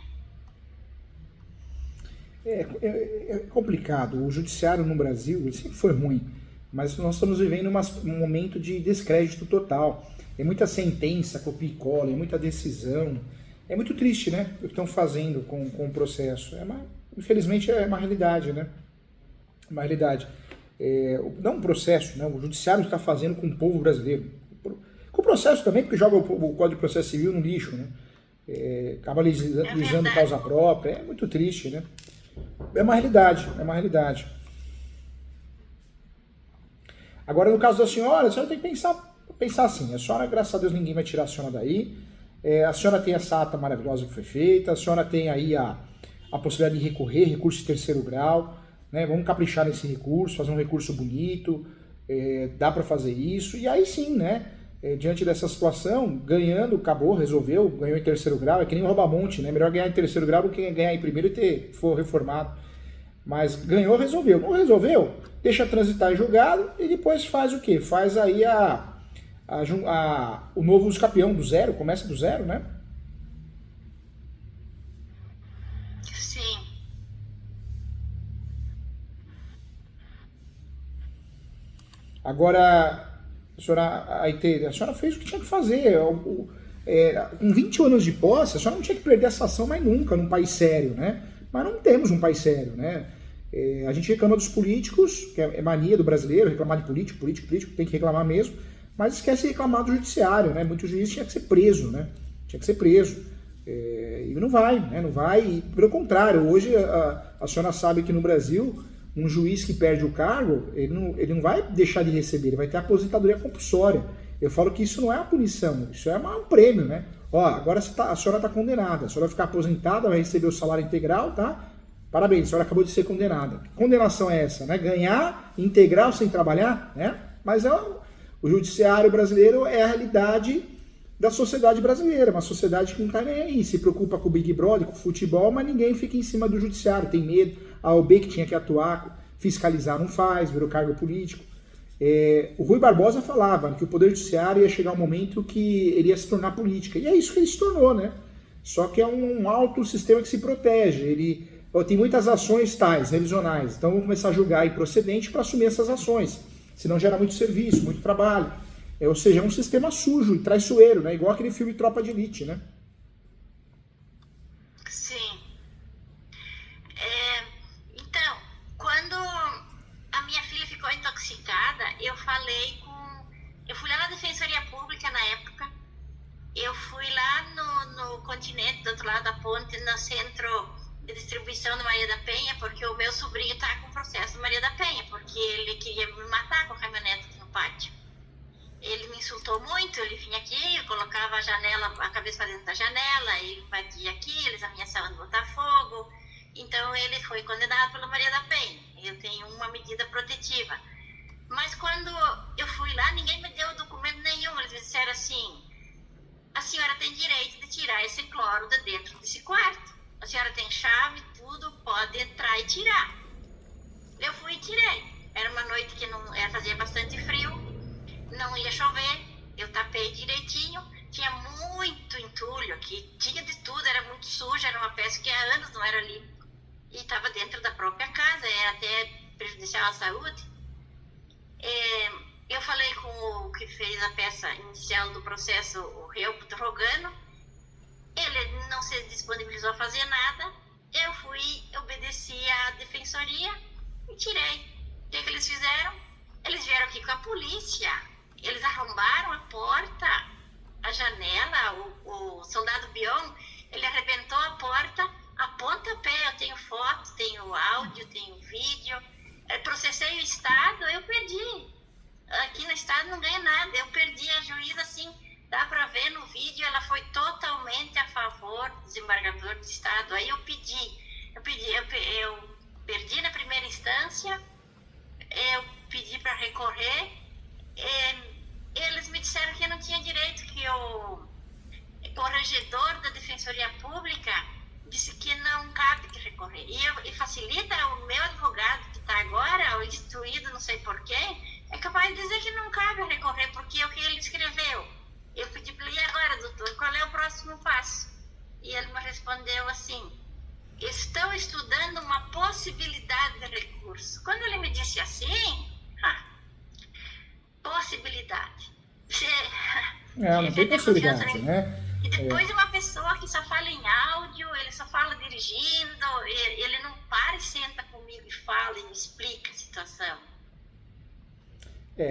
É complicado. O judiciário no Brasil ele sempre foi ruim, mas nós estamos vivendo um momento de descrédito total. É muita sentença, copia e cola, é muita decisão. É muito triste, né? O que estão fazendo com o processo. Infelizmente é uma realidade, né? Uma realidade. Não um processo, né? O judiciário está fazendo com o povo brasileiro. Com o processo também, porque joga o Código de Processo Civil no lixo, né? Acaba lisando causa própria. É muito triste, né? É uma realidade, é uma realidade. Agora, no caso da senhora tem que pensar assim, a senhora, graças a Deus, ninguém vai tirar a senhora daí, a senhora tem essa ata maravilhosa que foi feita, a senhora tem aí a possibilidade de recorrer, recurso de 3º grau, né? Vamos caprichar nesse recurso, fazer um recurso bonito, dá para fazer isso, e aí sim, né? Diante dessa situação, ganhando, acabou, resolveu, ganhou em 3º grau, é que nem o rouba-monte, né? Melhor ganhar em 3º grau do que ganhar em 1º e for reformado. Mas ganhou, resolveu. Não resolveu, deixa transitar em julgado e depois faz o quê? Faz aí o novo uso capião do zero, começa do zero, né? Sim. Agora, a senhora fez o que tinha que fazer. Com 20 anos de posse, a senhora não tinha que perder essa ação mais nunca num país sério, né? Mas não temos um país sério, né? A gente reclama dos políticos, que é mania do brasileiro, reclamar de político, tem que reclamar mesmo, mas esquece de reclamar do judiciário, né? Muito juiz tinha que ser preso, né? Tinha que ser preso. E não vai, né? Não vai. E, pelo contrário, hoje a senhora sabe que no Brasil, um juiz que perde o cargo, ele não vai deixar de receber, ele vai ter aposentadoria compulsória. Eu falo que isso não é uma punição, isso é um prêmio, né? Ó, agora a senhora está condenada, a senhora vai ficar aposentada, vai receber o salário integral, tá? Parabéns, a senhora acabou de ser condenada. Que condenação é essa, né? Ganhar integral sem trabalhar, né? Mas o judiciário brasileiro é a realidade da sociedade brasileira, uma sociedade que não está nem aí, se preocupa com o Big Brother, com o futebol, mas ninguém fica em cima do judiciário, tem medo. A OAB que tinha que atuar, fiscalizar, não faz, virou cargo político. O Rui Barbosa falava que o Poder Judiciário ia chegar um momento que ele ia se tornar política, e é isso que ele se tornou, né? Só que é um alto sistema que se protege, tem muitas ações tais, revisionais, então vamos começar a julgar improcedente para assumir essas ações, senão gera muito serviço, muito trabalho, ou seja, é um sistema sujo e traiçoeiro, né? Igual aquele filme Tropa de Elite, né? Sim. Então, quando a minha filha ficou intoxicada, eu fui lá na Defensoria Pública na época, eu fui lá no continente, do outro lado da ponte, no centro de distribuição do Maria da Penha, porque o meu sobrinho está com processo do Maria da Penha, porque ele queria me matar com a caminhonete aqui no pátio. Ele me insultou muito, ele vinha aqui, eu colocava a cabeça para dentro da janela, ele batia aqui, eles ameaçavam de botar fogo. Então ele foi condenado pela Maria da Penha. Eu tenho uma medida protetiva. Mas quando eu fui lá, ninguém me deu documento nenhum. Eles me disseram assim, a senhora tem direito de tirar esse cloro de dentro desse quarto. A senhora tem chave, tudo, pode entrar e tirar. Eu fui e tirei. Era uma noite que não fazia bastante frio, não ia chover, eu tapei direitinho, tinha muito entulho aqui, tinha de tudo, era muito sujo, era uma peça que há anos não era limpa. E estava dentro da própria casa, era até prejudicial à saúde. Eu falei com o que fez a peça inicial do processo, o réu Rogano, ele não se disponibilizou a fazer nada, eu fui, obedeci à defensoria e tirei. O que eles fizeram? Eles vieram aqui com a polícia, eles arrombaram a porta, a janela, o soldado Bion, ele arrebentou a porta a pontapé. Eu tenho foto, tenho áudio, tenho vídeo. Eu processei o Estado, eu perdi. Aqui no Estado não ganha nada, eu perdi. A juíza, assim, dá para ver no vídeo, ela foi totalmente a favor do desembargador do Estado. Aí eu perdi na primeira instância, eu pedi para recorrer, eles me disseram que eu não tinha direito, que o corregedor da Defensoria Pública disse que não cabe que recorrer. E facilita o meu advogado, que está agora, o instruído, não sei porquê, é capaz de dizer que não cabe recorrer, porque é o que ele escreveu. Eu pedi para ele, e agora, doutor, qual é o próximo passo? E ele me respondeu assim, estão estudando uma possibilidade de recurso. Quando ele me disse assim, possibilidade. Não tem possibilidade, né? E depois uma pessoa que só fala em áudio, ele só fala dirigindo, ele não para e senta comigo e fala e me explica a situação.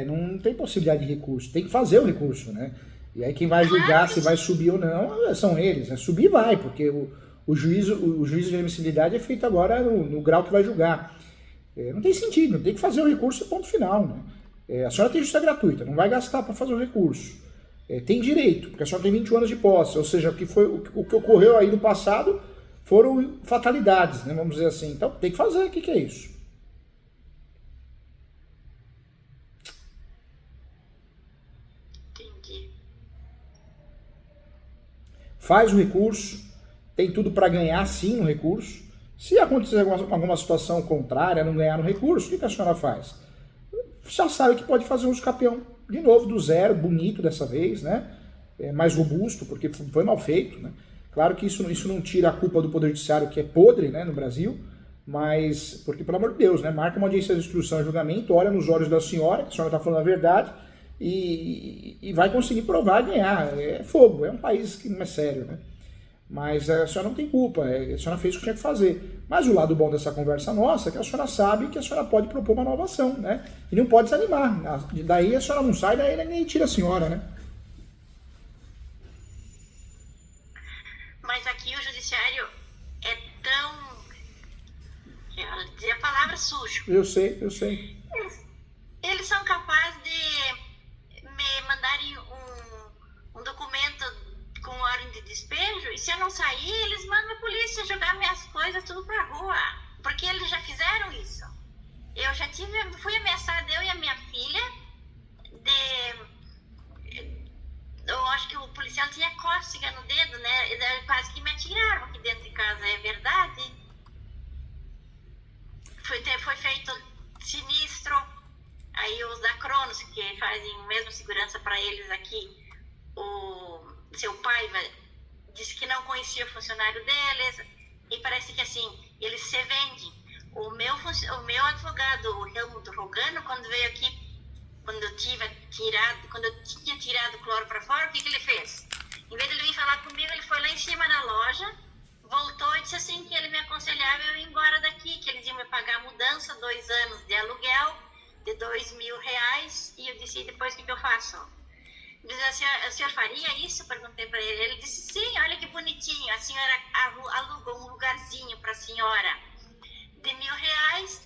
Não tem possibilidade de recurso, tem que fazer o recurso, né? E aí quem vai julgar se vai subir ou não são eles, né? Subir vai, porque o juízo de admissibilidade é feito agora no grau que vai julgar. Não tem sentido, tem que fazer o recurso e ponto final, né? A senhora tem justiça gratuita, não vai gastar para fazer o recurso. Tem direito, porque a senhora tem 21 anos de posse, ou seja, o que ocorreu aí no passado foram fatalidades, né, vamos dizer assim. Então tem que fazer, o que é isso? Entendi. Faz o recurso, tem tudo para ganhar sim no recurso. Se acontecer alguma situação contrária, não ganhar no recurso, o que a senhora faz? Já sabe que pode fazer um uso capião de novo, do zero, bonito dessa vez, né? Mais robusto, porque foi mal feito, né? Claro que isso não tira a culpa do Poder Judiciário, que é podre, né, no Brasil, mas, porque, pelo amor de Deus, né, marca uma audiência de instrução e julgamento, olha nos olhos da senhora, que a senhora está falando a verdade, e vai conseguir provar e ganhar. É fogo, é um país que não é sério, né? Mas a senhora não tem culpa, a senhora fez o que tinha que fazer. Mas o lado bom dessa conversa nossa é que a senhora sabe que a senhora pode propor uma nova ação, né? E não pode desanimar. Daí a senhora não sai, daí ele nem tira a senhora, né? Mas aqui o judiciário é tão... Eu vou dizer a palavra sujo. Eu sei. Eles são capazes de me mandarem um documento com ordem de despejo, e se eu não sair, eles mandam a polícia jogar minhas coisas tudo pra rua, porque eles já fizeram isso. Eu já fui ameaçada, eu e a minha filha, eu acho que o policial tinha cócega no dedo, né, e quase que me atiraram aqui dentro de casa, é verdade. Foi feito sinistro, aí os da Cronos, que fazem mesmo segurança para eles aqui, seu pai disse que não conhecia o funcionário deles, e parece que assim, eles se vendem. O meu advogado, o Helmut Rogano, quando veio aqui, quando eu tinha tirado o cloro para fora, o que ele fez? Em vez de ele vir falar comigo, ele foi lá em cima na loja, voltou e disse assim que ele me aconselhava eu ir embora daqui, que eles iam me pagar a mudança, 2 anos de aluguel, de R$2.000, e eu disse, e depois o que eu faço? O senhor faria isso? Perguntei para ele. Ele disse, sim, olha que bonitinho. A senhora aluga um lugarzinho para a senhora de R$1.000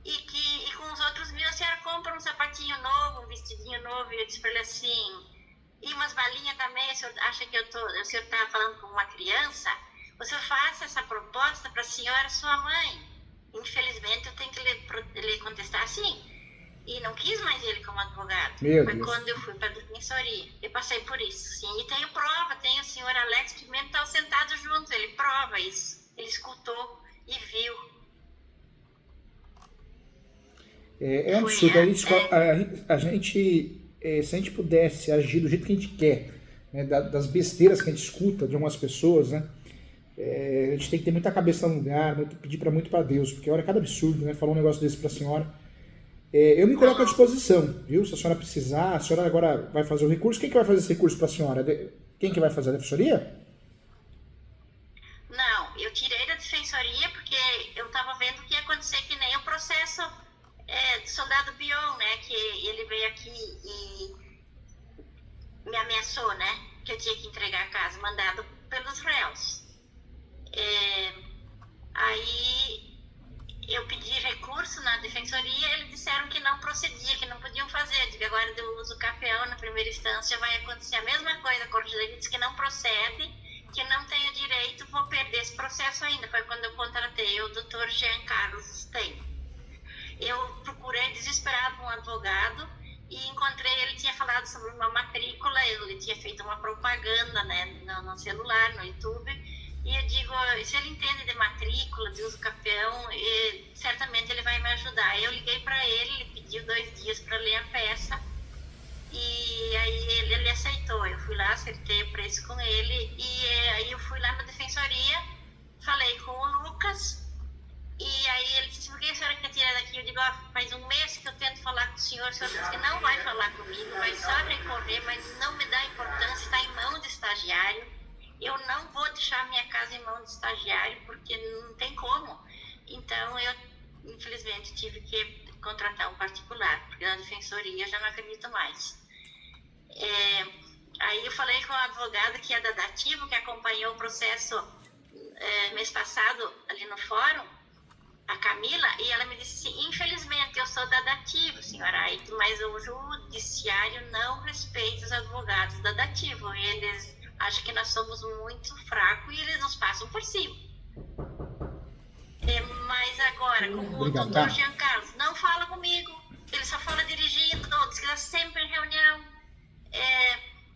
e com os outros 1.000 a senhora compra um sapatinho novo, um vestidinho novo. E eu disse para ele assim, e umas balinhas também. O senhor acha que o senhor está falando com uma criança? O senhor faça essa proposta para a senhora, sua mãe. Infelizmente, eu tenho que lhe contestar assim. e não quis mais ele como advogado. Meu Foi Deus. quando eu fui para a defensoria. Eu passei por isso, sim. E tenho prova, tem o senhor Alex Pimentel sentado junto, ele prova isso. Ele escutou e viu. É um absurdo. A gente, se a gente pudesse agir do jeito que a gente quer, né, das besteiras que a gente escuta de algumas pessoas, né, a gente tem que ter muita cabeça no lugar, pedir muito para Deus, porque olha cada absurdo, né, falar um negócio desse para a senhora. Eu me coloco à disposição, viu? Se a senhora precisar, a senhora agora vai fazer o recurso. Quem que vai fazer esse recurso para a senhora? Quem que vai fazer? A defensoria? Não, eu tirei da defensoria porque eu estava vendo que ia acontecer que nem o processo do soldado Bion, né? Que ele veio aqui e me ameaçou, né? Que eu tinha que entregar a casa, mandado pelos réus. Aí eu pedi recurso na defensoria, eles disseram que não procedia, que não podiam fazer. Eu digo, agora eu uso o capião na primeira instância, vai acontecer a mesma coisa. A Corte disse que não procede, que não tenho direito, vou perder esse processo ainda. Foi quando eu contratei o Dr. Jean Carlos Stein. Eu procurei desesperado um advogado e encontrei, ele tinha falado sobre uma matrícula, ele tinha feito uma propaganda, né, no celular, no YouTube. E eu digo, se ele entende de matrícula, de uso capião, certamente ele vai me ajudar. Eu liguei para ele pediu 2 dias para ler a peça e aí ele aceitou. Eu fui lá, acertei o preço com ele e aí eu fui lá na defensoria, falei com o Lucas e aí ele disse, por que a senhora quer tirar daqui? Eu digo, faz 1 mês que eu tento falar com o senhor disse que não vai falar comigo, vai só recorrer, mas não me dá importância, está em mão de estagiário. Eu não vou deixar minha casa em mão de estagiário, porque não tem como. Então, eu, infelizmente, tive que contratar um particular, porque na defensoria eu já não acredito mais. Aí eu falei com a advogada que é da Dativo, que acompanhou o processo mês passado ali no fórum, a Camila, e ela me disse assim, infelizmente, eu sou da Dativo, senhora Aide, mas o judiciário não respeita os advogados da Dativo. Eles acham que nós somos muito fracos e eles nos passam por cima. Mas agora, como o doutor Jean Carlos não fala comigo, ele só fala dirigindo, diz que está sempre em reunião.